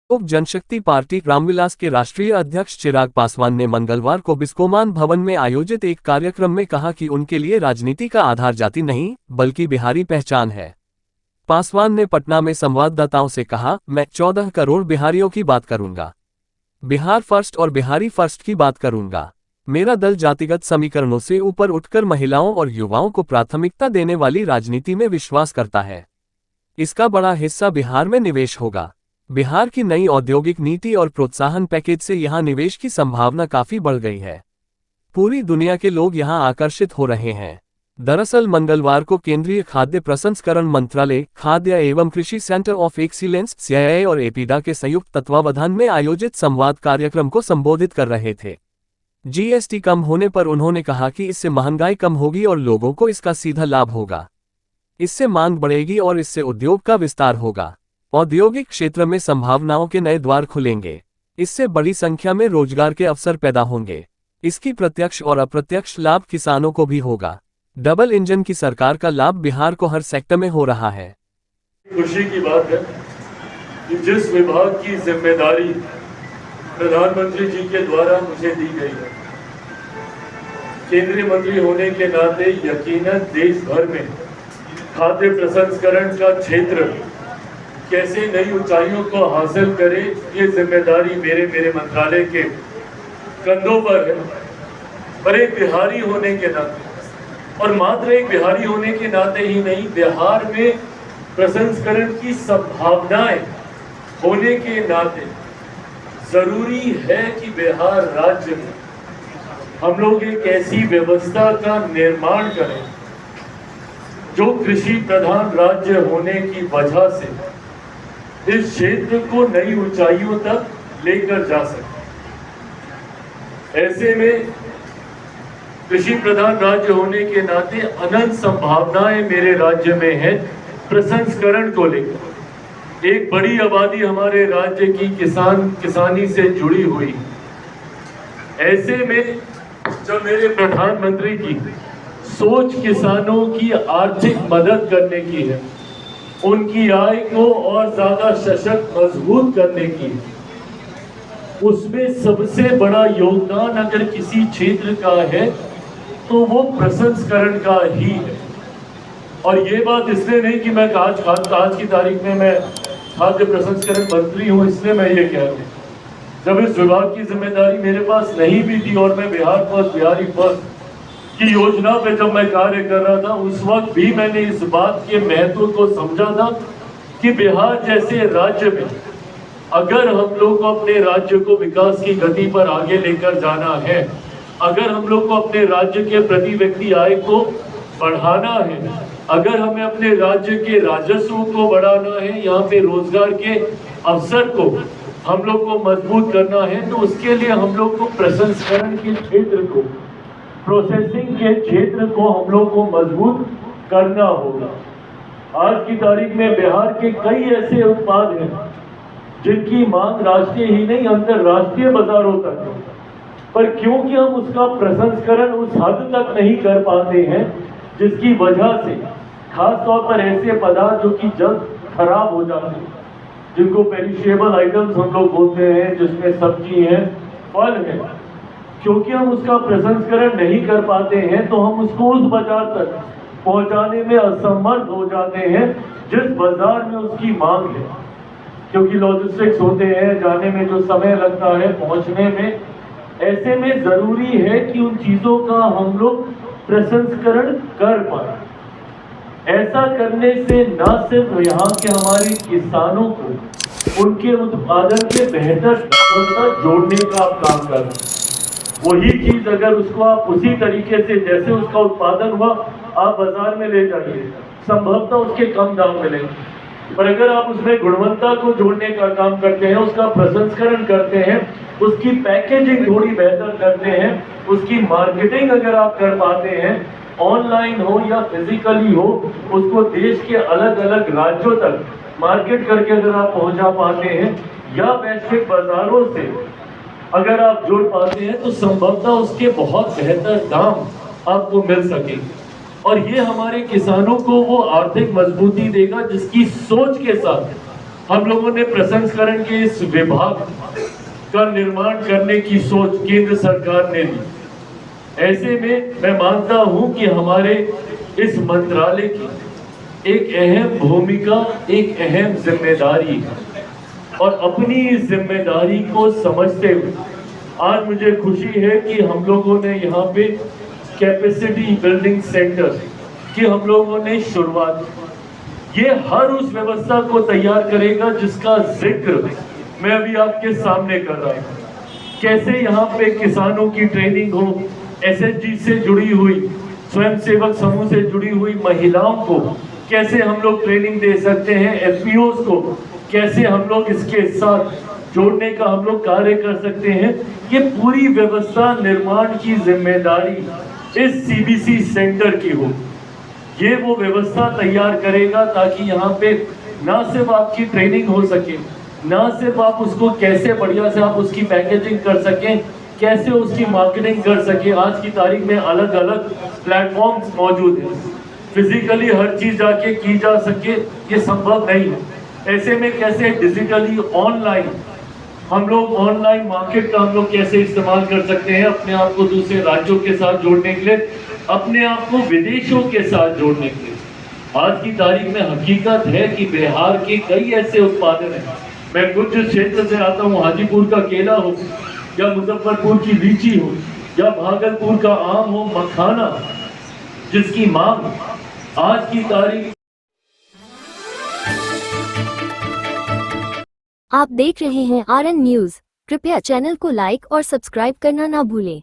लोक जनशक्ति पार्टी रामविलास के राष्ट्रीय अध्यक्ष चिराग पासवान ने मंगलवार को बिस्कोमान भवन में आयोजित एक कार्यक्रम में कहा कि उनके लिए राजनीति का आधार जाति नहीं बल्कि बिहारी पहचान है। पासवान ने पटना में संवाददाताओं से कहा, मैं 14 करोड़ बिहारियों की बात करूंगा, बिहार फर्स्ट और बिहारी फर्स्ट की बात करूंगा। मेरा दल जातिगत समीकरणों से ऊपर उठकर महिलाओं और युवाओं को प्राथमिकता देने वाली राजनीति में विश्वास करता है। इसका बड़ा हिस्सा बिहार में निवेश होगा। बिहार की नई औद्योगिक नीति और प्रोत्साहन पैकेज से यहां निवेश की संभावना काफी बढ़ गई है। पूरी दुनिया के लोग यहां आकर्षित हो रहे हैं। दरअसल मंगलवार को केंद्रीय खाद्य प्रसंस्करण मंत्रालय, खाद्य एवं कृषि सेंटर ऑफ एक्सीलेंस (CII) और एपीडा के संयुक्त तत्वावधान में आयोजित संवाद कार्यक्रम को संबोधित कर रहे थे। GST कम होने पर उन्होंने कहा कि इससे महंगाई कम होगी और लोगों को इसका सीधा लाभ होगा। इससे मांग बढ़ेगी और इससे उद्योग का विस्तार होगा। औद्योगिक क्षेत्र में संभावनाओं के नए द्वार खुलेंगे। इससे बड़ी संख्या में रोजगार के अवसर पैदा होंगे। इसकी प्रत्यक्ष और अप्रत्यक्ष लाभ किसानों को भी होगा। डबल इंजन की सरकार का लाभ बिहार को हर सेक्टर में हो रहा है। खुशी की बात है कि जिस विभाग की जिम्मेदारी प्रधानमंत्री जी के द्वारा मुझे दी गई है, केंद्रीय मंत्री होने के नाते यकीनन देश भर में खाद्य प्रसंस्करण का क्षेत्र कैसे नई ऊंचाइयों को हासिल करे, ये जिम्मेदारी मेरे मंत्रालय के कंधों पर है। पर एक बिहारी होने के नाते, और मात्र एक बिहारी होने के नाते ही नहीं, बिहार में प्रसंस्करण की संभावनाएं होने के नाते जरूरी है कि बिहार राज्य में हम लोग एक ऐसी व्यवस्था का निर्माण करें जो कृषि प्रधान राज्य होने की वजह से इस क्षेत्र को नई ऊंचाइयों तक लेकर जा सके। ऐसे में कृषि प्रधान राज्य होने के नाते अनंत संभावनाएं मेरे राज्य में है प्रसंस्करण को लेकर। एक बड़ी आबादी हमारे राज्य की किसानी से जुड़ी हुई। ऐसे में जब मेरे प्रधानमंत्री की सोच किसानों की आर्थिक मदद करने की है, उनकी आय को और ज्यादा सशक्त मजबूत करने की, उसमें सबसे बड़ा योगदान अगर किसी क्षेत्र का है तो वो प्रसंस्करण का ही है। और ये बात इसलिए नहीं कि मैं आज की तारीख में मैं खाद्य प्रसंस्करण मंत्री हूँ इसलिए मैं ये कह रहा हूँ। जब इस विभाग की जिम्मेदारी मेरे पास नहीं भी थी और मैं बिहार फर्स्ट बिहारी फर्स्ट की योजना पे जब मैं कार्य कर रहा था, उस वक्त भी मैंने इस बात के महत्व को समझा था कि बिहार जैसे राज्य में अगर हम लोग को अपने राज्य को विकास की गति पर आगे लेकर जाना है, अगर हम लोग को अपने राज्य के प्रति व्यक्ति आय को बढ़ाना है, अगर हमें अपने राज्य के राजस्व को बढ़ाना है, यहाँ पे रोजगार के अवसर को हम लोग को मजबूत करना है, तो उसके लिए हम लोग को प्रसंस्करण के क्षेत्र को, प्रोसेसिंग के क्षेत्र को हम लोग को मजबूत करना होगा। आज की तारीख में बिहार के कई ऐसे उत्पाद हैं जिनकी मांग राष्ट्रीय ही नहीं अंतरराष्ट्रीय बाजारों तक है, पर क्योंकि हम उसका प्रसंस्करण उस हद तक नहीं कर पाते हैं, जिसकी वजह से खास तौर पर ऐसे पदार्थ जो कि जल्द खराब हो जाते हैं, जिनको पेरिशेबल आइटम्स हम लोग बोलते हैं, जिसमें सब्जी है, फल है, क्योंकि हम उसका प्रसंस्करण नहीं कर पाते हैं तो हम उसको उस बाजार तक पहुंचाने में असमर्थ हो जाते हैं जिस बाजार में उसकी मांग है। क्योंकि लॉजिस्टिक्स होते हैं, जाने में जो समय लगता है, पहुंचने में, ऐसे में जरूरी है कि उन चीजों का हम लोग प्रसंस्करण कर पाए। ऐसा करने से न सिर्फ यहाँ के हमारे किसानों को उनके उत्पादन के बेहतर जोड़ने का आप काम कर रहे हैं, वही चीज अगर उसको आप उसी तरीके से जैसे उसका उत्पादन हुआ आप बाजार में ले जाइए, संभवतः उसके कम दाम मिलेंगे, पर अगर आप उसमें गुणवत्ता को जोड़ने का काम करते हैं, उसका प्रसंस्करण करते हैं, उसकी पैकेजिंग थोड़ी बेहतर करते हैं, उसकी मार्केटिंग अगर आप कर पाते हैं, ऑनलाइन हो या फिजिकली हो, उसको देश के अलग अलग राज्यों तक मार्केट करके अगर आप पहुंचा पाते हैं या वैश्विक बाजारों से अगर आप जुड़ पाते हैं, तो संभवतः उसके बहुत बेहतर दाम आपको मिल सके। और ये हमारे किसानों को वो आर्थिक मजबूती देगा जिसकी सोच के साथ हम लोगों ने प्रसंस्करण के इस विभाग का निर्माण करने की सोच केंद्र सरकार ने ली। ऐसे में मैं मानता हूं कि हमारे इस मंत्रालय की एक अहम भूमिका, एक अहम जिम्मेदारी है, और अपनी इस जिम्मेदारी को समझते हुए आज मुझे खुशी है कि हम लोगों ने यहाँ पे कैपेसिटी बिल्डिंग सेंटर की हम लोगों ने शुरुआत की। ये हर उस व्यवस्था को तैयार करेगा जिसका जिक्र मैं अभी आपके सामने कर रहा हूँ। कैसे यहाँ पे किसानों की ट्रेनिंग हो, एसएचजी से जुड़ी हुई, स्वयंसेवक समूह से जुड़ी हुई महिलाओं को कैसे हम लोग ट्रेनिंग दे सकते हैं, एफपीओस को कैसे हम लोग इसके साथ जोड़ने का हम लोग कार्य कर सकते हैं। ये पूरी व्यवस्था निर्माण की जिम्मेदारी इस सीबीसी सेंटर की हो। ये वो व्यवस्था तैयार करेगा ताकि यहाँ पे ना सिर्फ आपकी ट्रेनिंग हो सके, ना सिर्फ आप उसको कैसे बढ़िया से आप उसकी पैकेजिंग कर सकें, कैसे उसकी मार्केटिंग कर सके। आज की तारीख में अलग अलग प्लेटफॉर्म्स मौजूद हैं, फिजिकली हर चीज जाके की जा सके ये संभव नहीं है। ऐसे में कैसे डिजिटली ऑनलाइन हम लोग ऑनलाइन मार्केट का हम लोग कैसे इस्तेमाल कर सकते हैं अपने आप को दूसरे राज्यों के साथ जोड़ने के लिए, अपने आप को विदेशों के साथ जोड़ने के लिए। आज की तारीख में हकीकत है कि बिहार के कई ऐसे उत्पादन हैं। मैं कुछ क्षेत्र से आता हूँ, हाजीपुर का केला हो या मुजफ्फरपुर की लीची हो या भागलपुर का आम हो, मखाना, जिसकी मांग आज की तारीख। आप देख रहे हैं आरएन न्यूज। कृपया चैनल को लाइक और सब्सक्राइब करना ना भूलें।